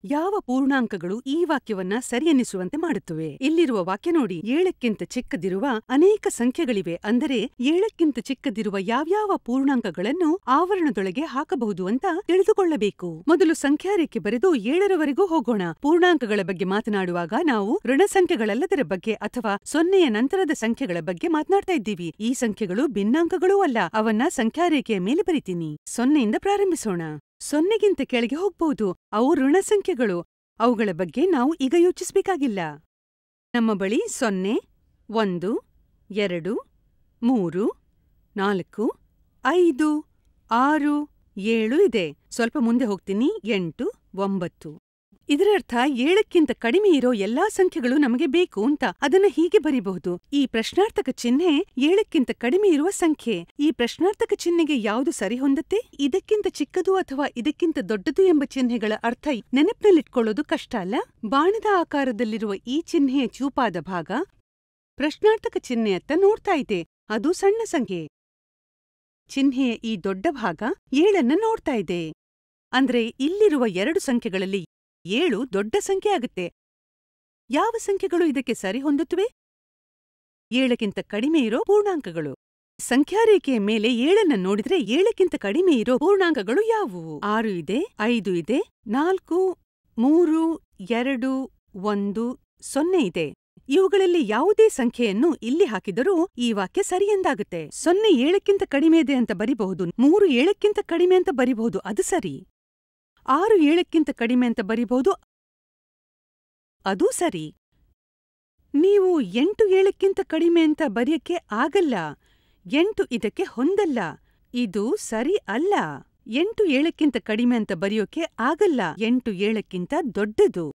ಯಾವ ಪೂರ್ಣಾಂಕಗಳು ಈ ವಾಕ್ಯವನ್ನ ಸರಿಯೆನ್ನಿಸುವಂತೆ ಮಾಡುತ್ತವೆ? ಇಲ್ಲಿರುವ ವಾಕ್ಯ ನೋಡಿ. 7ಕ್ಕಿಂತ ಚಿಕ್ಕದಿರುವ ಅನೇಕ ಸಂಖ್ಯೆಗಳಿವೆ, ಅಂದರೆ 7ಕ್ಕಿಂತ ಚಿಕ್ಕದಿರುವ ಯಾವ್ಯಾವ ಪೂರ್ಣಾಂಕಗಳನ್ನು ಆವರಣದೊಳಗೆ ಹಾಕಬಹುದು ಅಂತ ತಿಳಿದುಕೊಳ್ಳಬೇಕು. ಮೊದಲು ಸಂಖ್ಯಾರೇಖೆ ಬರೆದು 7ರವರೆಗೂ ಹೋಗೋಣ. ಪೂರ್ಣಾಂಕಗಳ ಬಗ್ಗೆ ಮಾತನಾಡುವಾಗ ನಾವು ಋಣ ಸಂಖ್ಯೆಗಳಲ್ಲದರ ಬಗ್ಗೆ ಅಥವಾ 0ಯ ನಂತರದ ಸಂಖ್ಯೆಗಳ ಬಗ್ಗೆ ಮಾತನಾಡ್ತಾ ಇದ್ದೀವಿ. ಈ ಸಂಖ್ಯೆಗಳು ಭಿನ್ನಾಂಕಗಳೂ ಅಲ್ಲ. ಅವನ್ನ ಸಂಖ್ಯಾರೇಖೆಯ ಮೇಲೆ ಬರಿತೀನಿ. 0ಯಿಂದ ಪ್ರಾರಂಭಿಸೋಣ. 0ಗಿಂತ ಕೆಳಗೆ ಹೋಗ್ಬಹುದು. ಅವು ಋಣ ಸಂಖ್ಯೆಗಳು. ಅವುಗಳ ಬಗ್ಗೆ ನಾವು ಈಗ ಯೋಚಿಸಬೇಕಾಗಿಲ್ಲ. ನಮ್ಮ ಬಳಿ 0, 1, 2, 3, 4, 5, 6, 7 ಇದೆ. ಸ್ವಲ್ಪ ಮುಂದೆ ಹೋಗ್ತೀನಿ. 8, 9. ಇದರರ್ಥ 7ಕ್ಕಿಂತ ಕಡಿಮೆ ಇರೋ ಎಲ್ಲಾ ಸಂಖ್ಯೆಗಳು ನಮಗೆ ಬೇಕು ಅಂತ. ಅದನ್ನ ಹೀಗೆ ಬರೀಬಹುದು. ಈ ಪ್ರಶ್ನಾರ್ಥಕ ಚಿಹ್ನೆ 7ಕ್ಕಿಂತ ಕಡಿಮೆ ಇರುವ ಸಂಖ್ಯೆ. ಈ ಪ್ರಶ್ನಾರ್ಥಕ ಚಿಹ್ನೆಗೆ ಯಾವುದು ಸರಿ ಹೊಂದತ್ತೆ? ಇದಕ್ಕಿಂತ ಚಿಕ್ಕದು ಅಥವಾ ಇದಕ್ಕಿಂತ ದೊಡ್ಡದು ಎಂಬ ಚಿಹ್ನೆಗಳ ಅರ್ಥ ನೆನಪಿನಲ್ಲಿಟ್ಕೊಳ್ಳೋದು ಕಷ್ಟ ಅಲ್ಲ? ಬಾಣದ ಆಕಾರದಲ್ಲಿರುವ ಈ ಚಿಹ್ನೆಯ ಚೂಪಾದ ಭಾಗ ಪ್ರಶ್ನಾರ್ಥಕ ಚಿಹ್ನೆಯತ್ತ ನೋಡ್ತಾ ಇದೆ. ಅದು ಸಣ್ಣ ಸಂಖ್ಯೆ. ಚಿಹ್ನೆಯ ಈ ದೊಡ್ಡ ಭಾಗ 7ಅನ್ನ ನೋಡ್ತಾ ಇದೆ. ಅಂದ್ರೆ ಇಲ್ಲಿರುವ 2 ಸಂಖ್ಯೆಗಳಲ್ಲಿ 7 ದೊಡ್ಡ ಸಂಖ್ಯೆ ಆಗುತ್ತೆ. ಯಾವ ಸಂಖ್ಯೆಗಳು ಇದಕ್ಕೆ ಸರಿ ಹೊಂದುತ್ತವೆ? 7ಕ್ಕಿಂತ ಕಡಿಮೆ ಇರೋ ಪೂರ್ಣಾಂಕಗಳು. ಸಂಖ್ಯಾರೇಖೆಯ ಮೇಲೆ 7ಅನ್ನ ನೋಡಿದ್ರೆ 7ಕ್ಕಿಂತ ಕಡಿಮೆ ಇರೋ ಪೂರ್ಣಾಂಕಗಳು ಯಾವುವು? 6 ಇದೆ, 5 ಇದೆ, 4, 3, 2, 1, 0 ಇದೆ. ಇವುಗಳಲ್ಲಿ ಯಾವುದೇ ಸಂಖ್ಯೆಯನ್ನು ಇಲ್ಲಿ ಹಾಕಿದರೂ ಈ ವಾಕ್ಯ ಸರಿ ಎಂದಾಗುತ್ತೆ. 0 7ಕ್ಕಿಂತ ಕಡಿಮೆ ಇದೆ ಅಂತ ಬರಿಬಹುದು. 3 7ಕ್ಕಿಂತ ಕಡಿಮೆ ಅಂತ ಬರಿಬಹುದು. ಅದು ಸರಿ. 6 7ಕ್ಕಿಂತ ಕಡಿಮೆ ಅಂತ ಬರಿಬಹುದು. ಅದೂ ಸರಿ. ನೀವು 8 7ಕ್ಕಿಂತ ಕಡಿಮೆ ಅಂತ ಬರೆಯಕ್ಕೆ ಆಗಲ್ಲ. 8 ಇದಕ್ಕೆ ಹೊಂದಲ್ಲ. ಇದು ಸರಿ ಅಲ್ಲ. 8 7ಕ್ಕಿಂತ ಕಡಿಮೆ ಅಂತ ಬರೆಯೋಕೆ ಆಗಲ್ಲ. 8 7ಕ್ಕಿಂತ ದೊಡ್ಡದು.